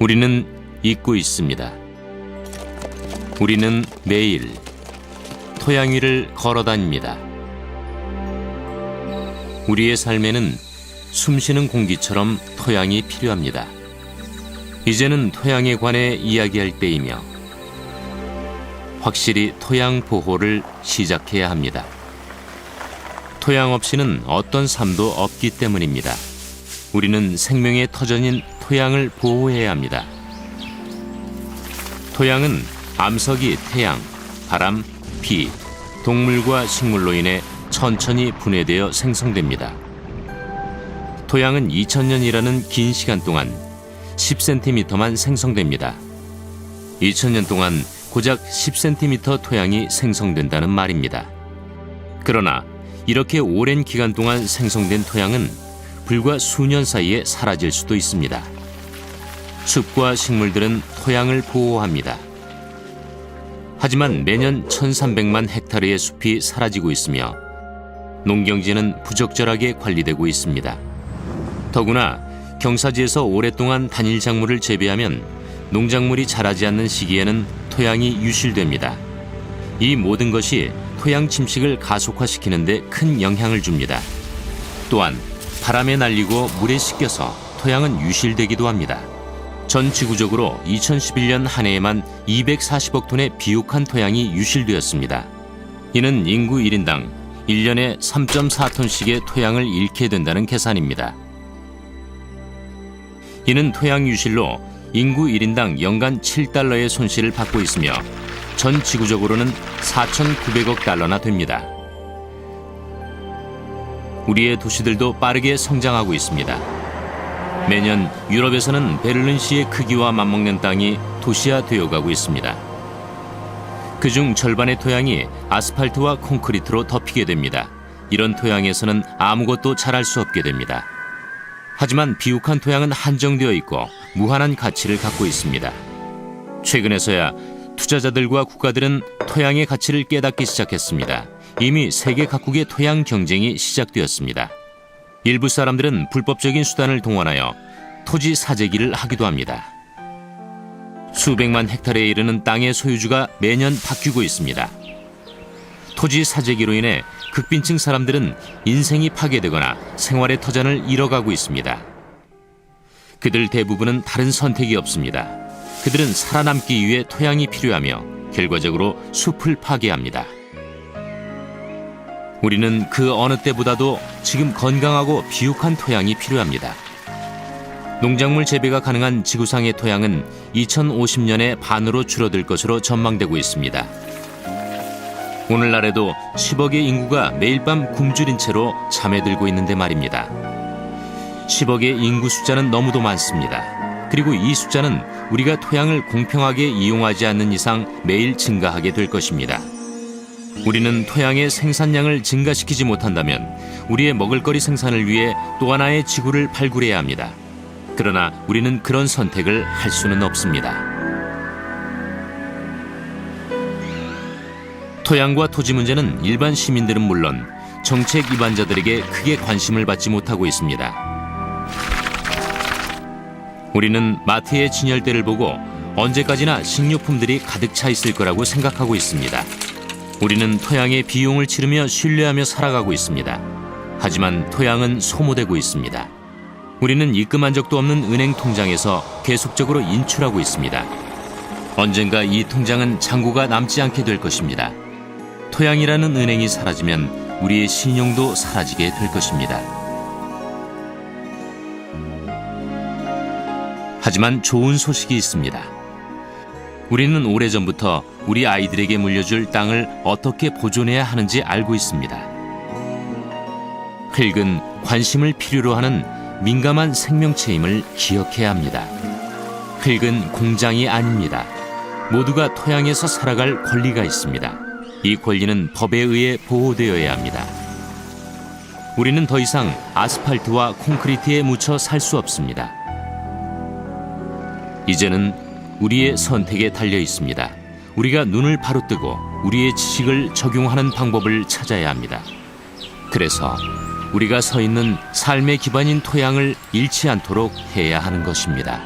우리는 잊고 있습니다. 우리는 매일 토양 위를 걸어 다닙니다. 우리의 삶에는 숨쉬는 공기처럼 토양이 필요합니다. 이제는 토양에 관해 이야기할 때이며 확실히 토양 보호를 시작해야 합니다. 토양 없이는 어떤 삶도 없기 때문입니다. 우리는 생명의 터전인 토양을 보호해야 합니다. 토양은 암석이 태양, 바람, 비, 동물과 식물로 인해 천천히 분해되어 생성됩니다. 토양은 2000년이라는 긴 시간 동안 10cm만 생성됩니다. 2000년 동안 고작 10cm 토양이 생성된다는 말입니다. 그러나 이렇게 오랜 기간 동안 생성된 토양은 불과 수년 사이에 사라질 수도 있습니다. 숲과 식물들은 토양을 보호합니다. 하지만 매년 1300만 헥타르의 숲이 사라지고 있으며 농경지는 부적절하게 관리되고 있습니다. 더구나 경사지에서 오랫동안 단일 작물을 재배하면 농작물이 자라지 않는 시기에는 토양이 유실됩니다. 이 모든 것이 토양 침식을 가속화시키는 데 큰 영향을 줍니다. 또한 바람에 날리고 물에 씻겨서 토양은 유실되기도 합니다. 전 지구적으로 2011년 한 해에만 240억 톤의 비옥한 토양이 유실되었습니다. 이는 인구 1인당 1년에 3.4톤씩의 토양을 잃게 된다는 계산입니다. 이는 토양 유실로 인구 1인당 연간 7달러의 손실을 받고 있으며 전 지구적으로는 4,900억 달러나 됩니다. 우리의 도시들도 빠르게 성장하고 있습니다. 매년 유럽에서는 베를린시의 크기와 맞먹는 땅이 도시화되어 가고 있습니다. 그중 절반의 토양이 아스팔트와 콘크리트로 덮이게 됩니다. 이런 토양에서는 아무것도 자랄 수 없게 됩니다. 하지만 비옥한 토양은 한정되어 있고 무한한 가치를 갖고 있습니다. 최근에서야 투자자들과 국가들은 토양의 가치를 깨닫기 시작했습니다. 이미 세계 각국의 토양 경쟁이 시작되었습니다. 일부 사람들은 불법적인 수단을 동원하여 토지 사재기를 하기도 합니다. 수백만 헥타르에 이르는 땅의 소유주가 매년 바뀌고 있습니다. 토지 사재기로 인해 극빈층 사람들은 인생이 파괴되거나 생활의 터전을 잃어가고 있습니다. 그들 대부분은 다른 선택이 없습니다. 그들은 살아남기 위해 토양이 필요하며 결과적으로 숲을 파괴합니다. 우리는 그 어느 때보다도 지금 건강하고 비옥한 토양이 필요합니다. 농작물 재배가 가능한 지구상의 토양은 2050년에 반으로 줄어들 것으로 전망되고 있습니다. 오늘날에도 10억의 인구가 매일 밤 굶주린 채로 잠에 들고 있는데 말입니다. 10억의 인구 숫자는 너무도 많습니다. 그리고 이 숫자는 우리가 토양을 공평하게 이용하지 않는 이상 매일 증가하게 될 것입니다. 우리는 토양의 생산량을 증가시키지 못한다면 우리의 먹을거리 생산을 위해 또 하나의 지구를 발굴해야 합니다. 그러나 우리는 그런 선택을 할 수는 없습니다. 토양과 토지 문제는 일반 시민들은 물론 정책 위반자들에게 크게 관심을 받지 못하고 있습니다. 우리는 마트의 진열대를 보고 언제까지나 식료품들이 가득 차 있을 거라고 생각하고 있습니다. 우리는 토양의 비용을 치르며 신뢰하며 살아가고 있습니다. 하지만 토양은 소모되고 있습니다. 우리는 입금한 적도 없는 은행 통장에서 계속적으로 인출하고 있습니다. 언젠가 이 통장은 잔고가 남지 않게 될 것입니다. 토양이라는 은행이 사라지면 우리의 신용도 사라지게 될 것입니다. 하지만 좋은 소식이 있습니다. 우리는 오래전부터 우리 아이들에게 물려줄 땅을 어떻게 보존해야 하는지 알고 있습니다. 흙은 관심을 필요로 하는 민감한 생명체임을 기억해야 합니다. 흙은 공장이 아닙니다. 모두가 토양에서 살아갈 권리가 있습니다. 이 권리는 법에 의해 보호되어야 합니다. 우리는 더 이상 아스팔트와 콘크리트에 묻혀 살 수 없습니다. 이제는 우리의 선택에 달려 있습니다. 우리가 눈을 바로 뜨고 우리의 지식을 적용하는 방법을 찾아야 합니다. 그래서 우리가 서 있는 삶의 기반인 토양을 잃지 않도록 해야 하는 것입니다.